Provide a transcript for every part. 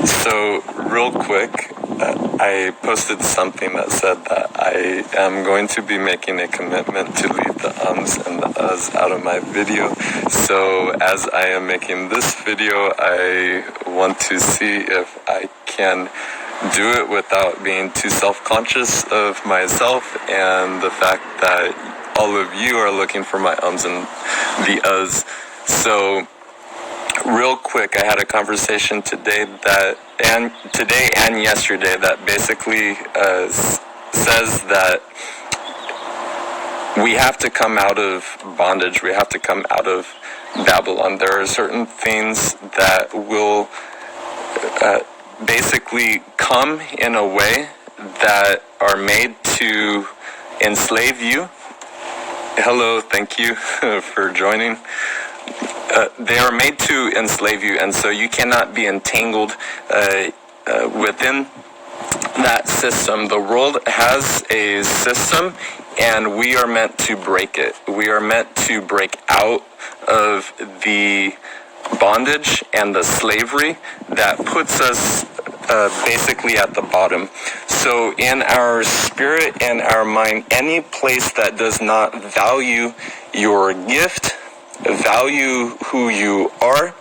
So, real quick, I posted something that said that I am going to be making a commitment to leave the ums and the uhs out of my video. So, as I am making this video, I want to see if I can do it without being too self-conscious of myself and the fact that all of you are looking for my ums and the uhs. So, real quick, I had a conversation today and yesterday that basically says that we have to come out of bondage. We have to come out of Babylon. There are certain things that will basically come in a way that are made to enslave you. Hello, thank you for joining. They are made to enslave you, and so you cannot be entangled within that system. The world has a system, and we are meant to break it. We are meant to break out of the bondage and the slavery that puts us basically at the bottom. So in our spirit and our mind, any place that does not value your gift, value who you are,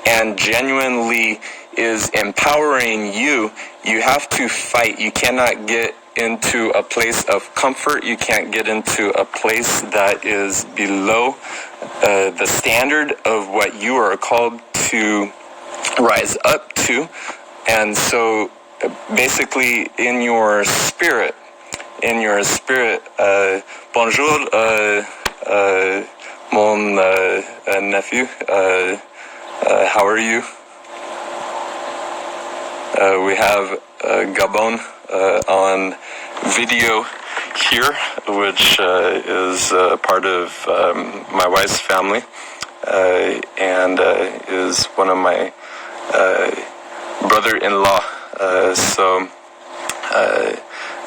and genuinely is empowering you, you have to fight. You cannot get into a place of comfort. You can't get into a place that is below the standard of what you are called to rise up to. And so basically in your spirit, bonjour, mon nephew, how are you? We have Gabon on video here, which is part of my wife's family, and is one of my brother-in-law. So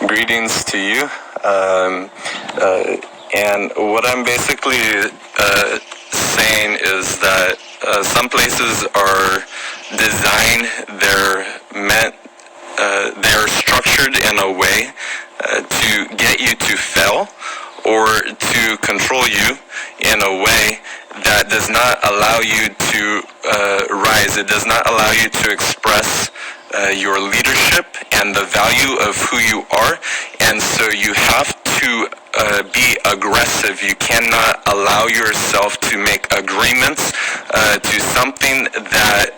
greetings to you. And what I'm basically saying is that some places are designed, they're structured in a way to get you to fail or to control you in a way that does not allow you to rise. It does not allow you to express your leadership and the value of who you are. And so you have to be aggressive. You cannot allow yourself to make agreements to something that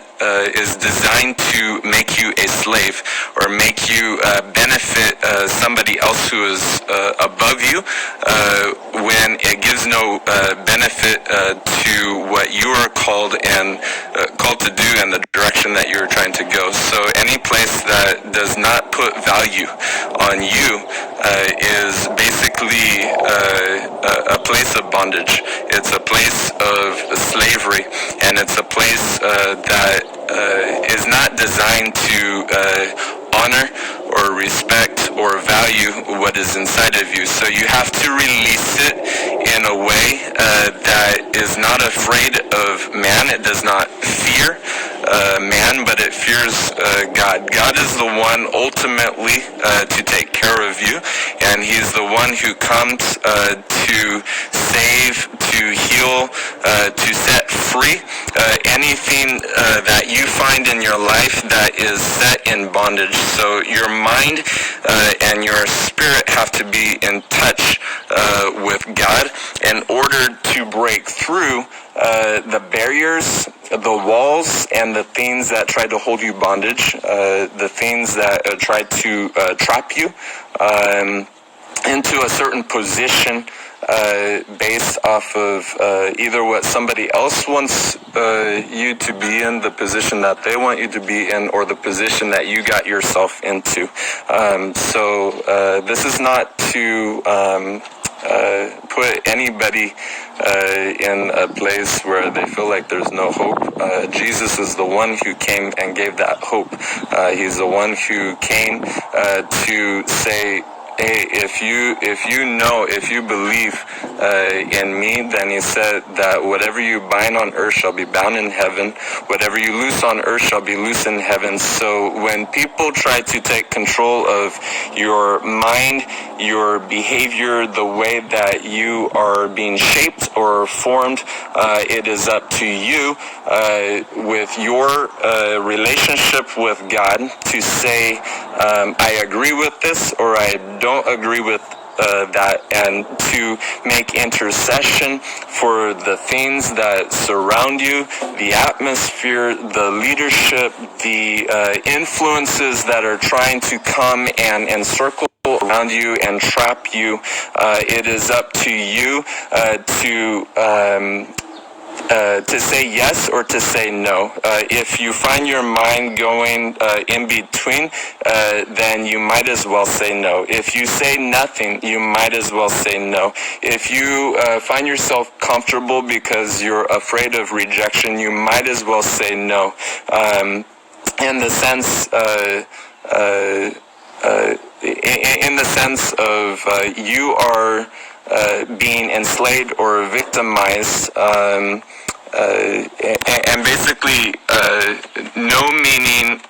is designed to make you a slave or make you benefit somebody else who is above you when it gives no benefit to what you are called to do and the direction that you're trying to go. So any place that does not put value on you is basically a place of bondage. It's a place of slavery, and it's a place that is not designed to honor or respect or value what is inside of you. So you have to release it in a way that is not afraid of man. It does not fear man, but it fears God. God is the one ultimately to take care of you, and He's the one who comes to save, to heal, to set free anything that you find in your life that is set in bondage. So your mind and your spirit have to be in touch with God in order to break through the barriers, the walls, and the things that try to hold you bondage, the things that try to trap you into a certain position based off of either what somebody else wants you to be in, the position that they want you to be in, or the position that you got yourself into. So this is not to put anybody in a place where they feel like there's no hope. Jesus is the one who came and gave that hope. He's the one who came to say, hey, if you believe in me, then he said that whatever you bind on earth shall be bound in heaven, whatever you loose on earth shall be loose in heaven. So when people try to take control of your mind, your behavior, the way that you are being shaped or formed, it is up to you with your relationship with God to say, I agree with this or I don't agree with that, and to make intercession for the things that surround you, the atmosphere, the leadership, the influences that are trying to come and encircle around you and trap you. It is up to you to say yes or to say no. If you find your mind going in between, then you might as well say no. If you say nothing, you might as well say no. If you find yourself comfortable because you're afraid of rejection, you might as well say no. In the sense of you are being enslaved or victimized, and basically no meaning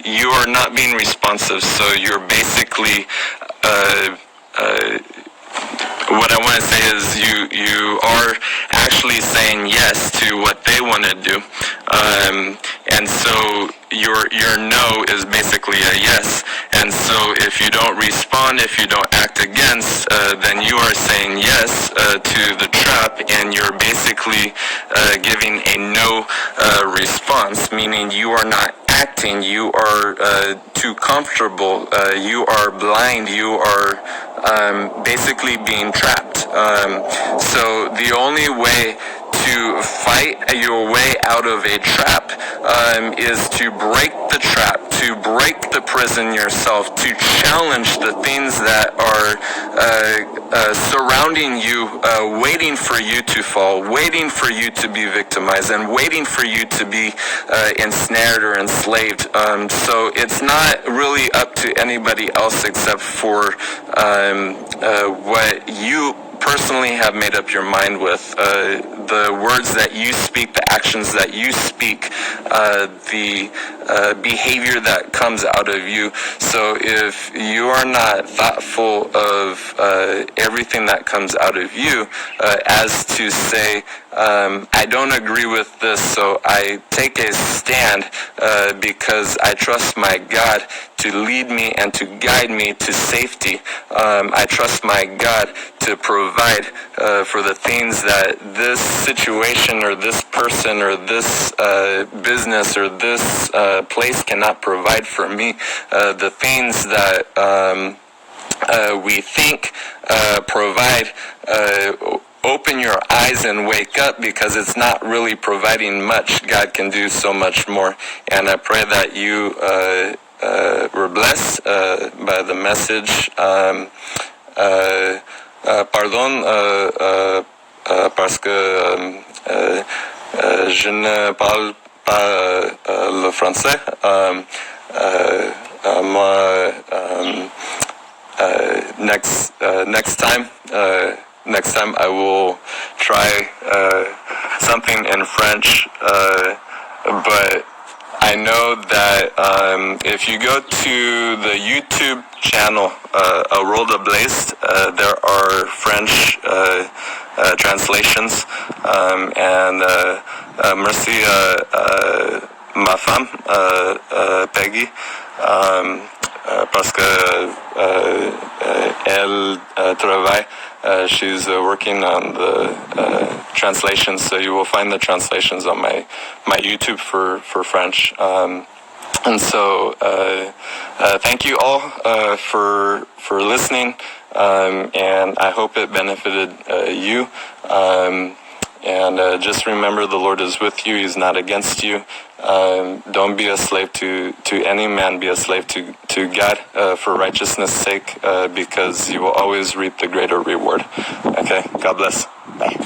you are not being responsive. So you're basically what I want to say is you are actually saying yes to what they want to do, and so your no is basically a yes. And so if you don't respond, if you don't act against, then you are saying yes to the trap, and you're basically giving a no response, meaning you are not acting, you are too comfortable, you are blind, you are basically being trapped. So the only way to fight your way out of a trap is to break the trap, to break the prison yourself, to challenge the things that are surrounding you, waiting for you to fall, waiting for you to be victimized, and waiting for you to be ensnared or enslaved. So it's not really up to anybody else except for what you personally have made up your mind with, the words that you speak, the actions that you speak, the behavior that comes out of you. So if you are not thoughtful of everything that comes out of you, as to say, I don't agree with this, so I take a stand because I trust my God to lead me and to guide me to safety. I trust my God to provide for the things that this situation or this person or this business or this place cannot provide for me. The things that we think provide, open your eyes and wake up, because it's not really providing much. God can do so much more. And I pray that you were blessed by the message. Pardon, parce que je ne parle pas le français. Moi, next time I will try something in French, but I know that if you go to the YouTube channel, A World Ablaze, there are French translations, and merci ma femme, Peggy, parce que elle travaille. She's working on the translations, so you will find the translations on my YouTube for French. And so thank you all for listening, and I hope it benefited you. And just remember, the Lord is with you. He's not against you. Don't be a slave to any man. Be a slave to God for righteousness' sake, because you will always reap the greater reward. Okay, God bless. Bye.